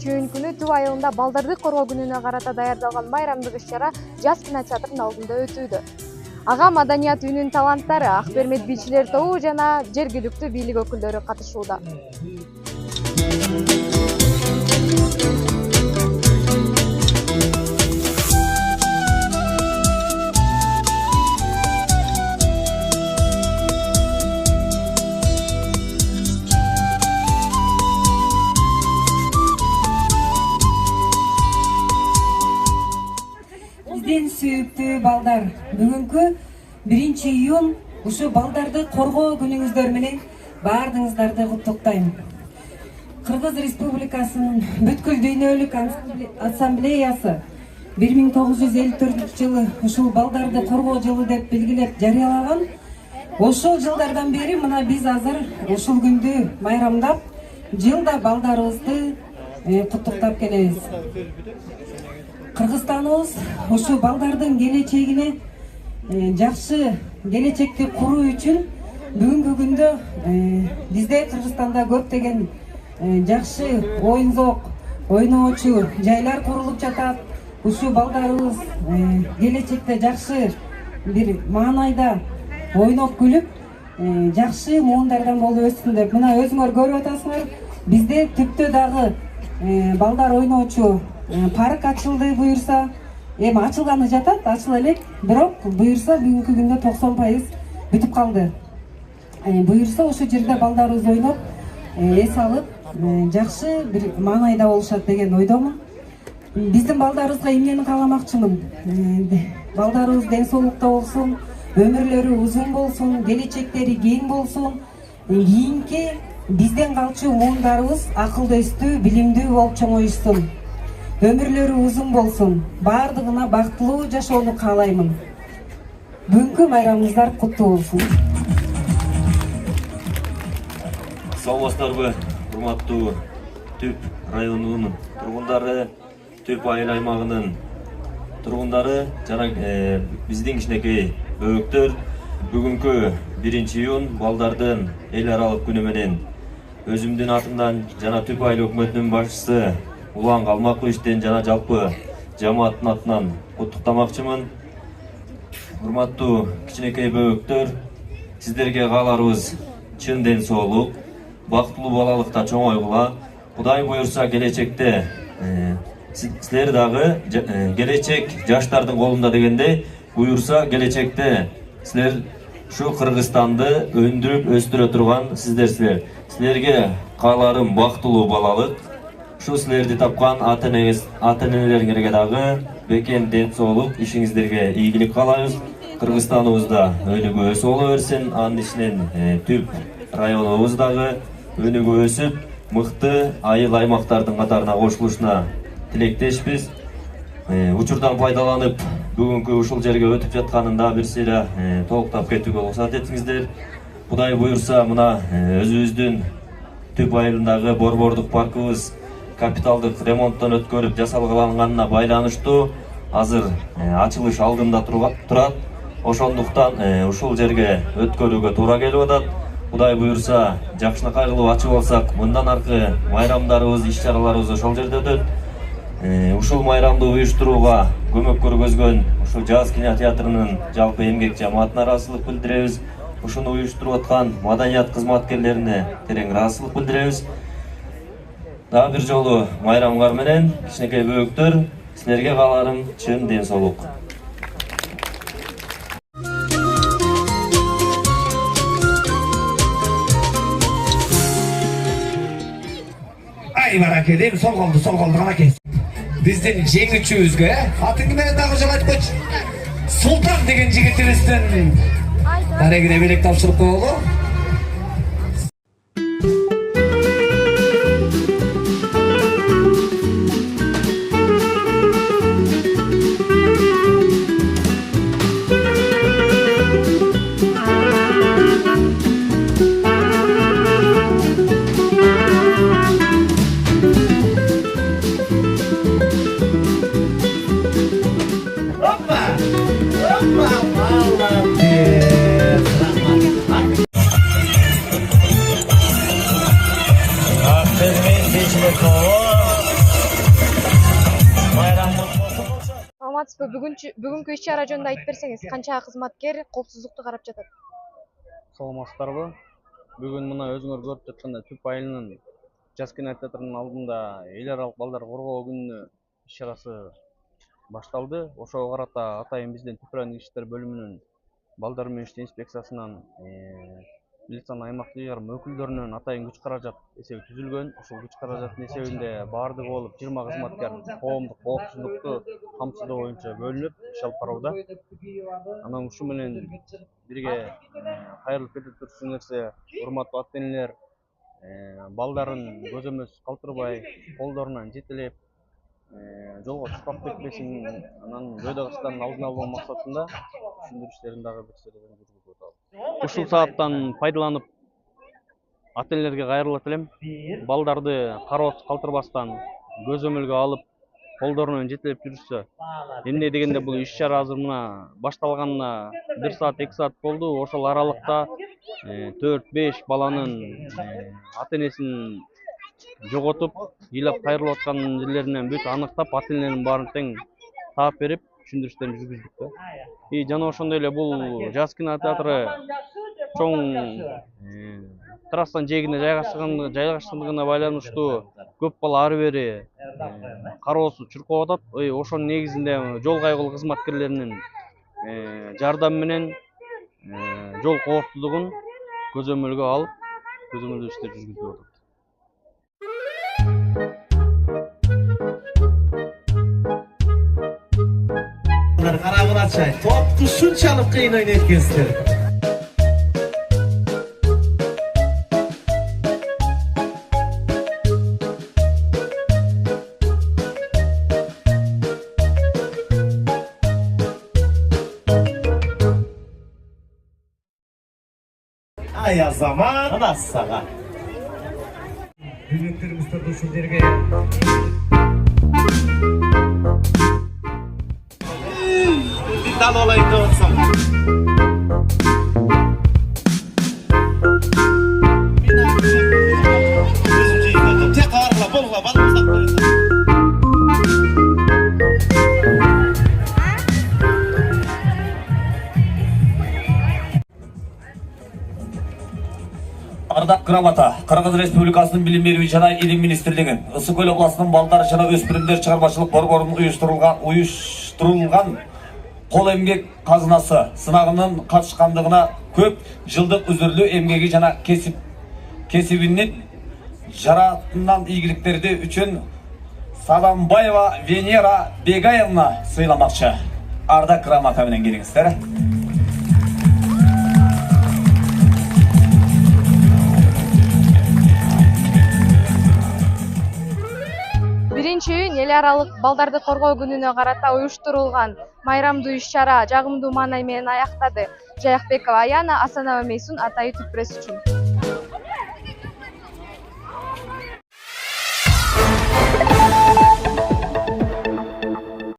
1-июнь күнү Түп айылында балдарды коргоо күнүнө карата даярдалган майрамдык иш-чара Жаз кинотеатрынын алдында өтүүдө. Ага маданият үйүнүн таланттары, ак бермет бийчилер тобу жана жергиликтүү бийлик өкүлдөрү катышууда. Биздин сүйүктүү балдар, бүгүнкү 1-июнь ушу балдарды коргоо күнүңүздөр менен баардыгыңыздарды куттуктайм. Кыргыз Республикасынын бүткүл дүйнөлүк ассамблеясы 1954-жылы ушул балдарды коргоо жылы деп белгилеп жарыялаган. Ошол жылдардан бери мына биз азыр ушул күндү майрамдап, жылда балдарыбызды куттуктап келебиз. Кыргызстаныбыз ушу балдардын келечегине жакшы келечекти куруу үчүн бүгүнкү күндө бизде Кыргызстанда көптөгөн жакшы оюн-зоок ойноочу жайлар курулуп жатат. Ушу балдарыбыз келечекте жакшы бир маанайда ойноп күлүп, жакшы муундардан болуп өссүн деп. Мына өзүңөр көрүп атасыңар, бизде Түптө дагы балдар ойноочу парк ачылды буюрса. Эми ачылганы жатат, ачыла элек, бирок буюрса бүгүнкү күндө 90% бүтүп калды. Буюрса ошол жерде балдарыбыз ойноп, эс алып, жакшы бир маанайда болушат деген ойдомун. Биздин балдарыбызга эмнени кааламакчымын? Балдарыбыз ден соолукта болсун, өмүрлөрү узун болсун, келечектери кең болсун. Кийинки бизден калчу муундарыбыз акылдуу, билимдүү болуп чоңоюшсун. Өмүрлөрү узун болсун, баардыгына бактылуу жашоону каалаймын. Бүгүнкү майрамыңыздар куттуу болсун. Саламатсыздарбы, урматтуу Түп районунун тургундары, Түп айыл аймагынын тургундары жана биздин кичинекей бөбөктөр, бүгүнкү 1-июнь балдардын эл аралык күнү менен өзүмдүн атымдан жана Түп айыл өкмөтүнүн башчысы Улан Калмаковичтен жана жалпы жамааттын атынан куттуктамакчымын. Урматтуу кичинекей бөбөктөр, сиздерге кааларыбыз чын ден соолук, бактылуу балалыкта чоңойгула. Кудай буйрса келечекте силер дагы келечек жаштардын колунда дегендей, буйрса келечекте силер ушу Кыргызстанды өндүрүп өстүрө турган сиздерсиздер. Силерге кааларым бактылуу балалык. Ушу силерди тапкан ата-энелериңерге дагы бекем ден соолук, ишиңиздерге ийгилик каалайбыз. Кыргызстаныбызда өнүгүү өсүп боло берсин. Анын ичинен Түп районубуз дагы өнүгүү өсүп, мыкты айыл аймактардын катарына кошулушуна тилектешпиз. Учурдан пайдаланып, бүгүнкү ушул жерге өтүп жатканында бир сыйра толуктап кетүүгө уруксат этиңиздер. Кудай буйрса, мына өзүбүздүн Түп айылындагы борбордук паркыбыз капиталдык ремонттон өткөрүп жасалганганына байланыштуу азыр ачылыш алдында турат. Ошондуктан ушул жерге өткөрүүгө туура келип атат. Кудай буйрса, жакшынакай кылып ачып алсак, мындан аркы майрамдарыбыз, иш-чараларыбыз ошол жерде өтөт. Ушул майрамды уюштурууга көмөк көргөзгөн ушул Жаз кинотеатрынын жалпы эмгек жамаатына ыраазычылык билдиребиз. Ушуну уюштуруп аткан маданият кызматкерлерине терең ыраазычылык билдиребиз. Дагы бир жолу майрамыңар менен, кичинекей бөбөктөр, силерге кааларым чын ден соолук. Ай бараке дейм, сол колду канакей. Биздин жеңүүчүбүзгө атыңды менен дагы жол айтып койчу. Султан деген жигитибиздин дарегине белек тапшырып коелу. саламатсызбы? Бүгүнкү иш-чара жөнүндө айтып берсеңиз, канча кызматкер коопсуздукту карап жатат? Саламатсыздарбы? Бүгүн мына өзүңөр көрүп жаткандай Түп айылынын жас кинотеатрынын алдында эл аралык балдар коргоо күнүнө иш-чарасы башталды. Ошого карата атайын бизден Түп райондук иштер бөлүмүнүн балдар менен иштөө инспекциясынан милициянын аймактык ыйгарым өкүлдөрүнөн атайын күч каражат эсеби түзүлгөн. Ошол күч каражаттын эсебинде баардыгы болуп 20 кызматкер коомдук коопсуздукту камсыздоо боюнча бөлүнүп иш алып барууда. Анан ушу менен бирге кайрылып кетип турчу нерсе, урматтуу ата энелер балдарын көзөмөз калтырбай, колдорунан жетелеп, жолго чуркап кетпесин, анан жойдо качыштардын алдын алуу максатында түшүндүрүү иштерин дагы бир середен жүргүзүп атабыз. Ушул сааттан пайдаланып ата энелерге кайрылат элем. Балдарды кароосуз калтырбастан көзөмөлгө алып, колдорунан жетелеп жүрүшсө, эмне дегенде бул иш-чара азыр мына башталганына 1 саат, 2 саат болду. Ошол аралыкта 4-5 баланын ата энесин жоготуп, ыйлап кайрылып аткан жерлеринен бүт аныктап, ата энелердин баарын тең таап берип, түшүндүрүштөрүн жүргүздүк да. Жана ошондой эле бул жас кинотеатры чоң трассанын жээгине жайгашкандыгына байланыштуу көп бала ары бери кароосуз чуркап атат. Ошонун негизинде жол кайгылуу кызматкерлеринин жардамы менен жол коопсуздугун көзөмөлгө алып, көзөмөлдөө иштер жүргүзүлүп атат. Карабын ачай, топту ушунчалык кыйын ойнойт экенсиздер. Ай азамат, анасага. Бүлөктөрүбүз турду сиздерге. Dal olayım da olsam. Tek ağırla, bolla, bana uzak. Ардак Грамота, Кыргыз Республикасынын Билим берүү жана Илим министрлигин, Ысык Көл областынын балдар жана өспүрүмдөр чыгармачылык борборунун уюштурулган кол эмгек казынасы сынагынын катышкандыгына көп жылдык үзүрлүү эмгеги жана кесибинин жаратынан ийгиликтерди үчүн Садамбаева Венера Бегаевна сыйламакчы. Ардак Грамота менен келиңиздер. Биринчи үн эл аралык балдарды коргоо күнүнө карата уюштурулган майрамдуу иш-чара жагымдуу маанай менен аяктады. Жаякбекова Аяна, Асанова Мейсун, Атайы Түп пресс үчүн.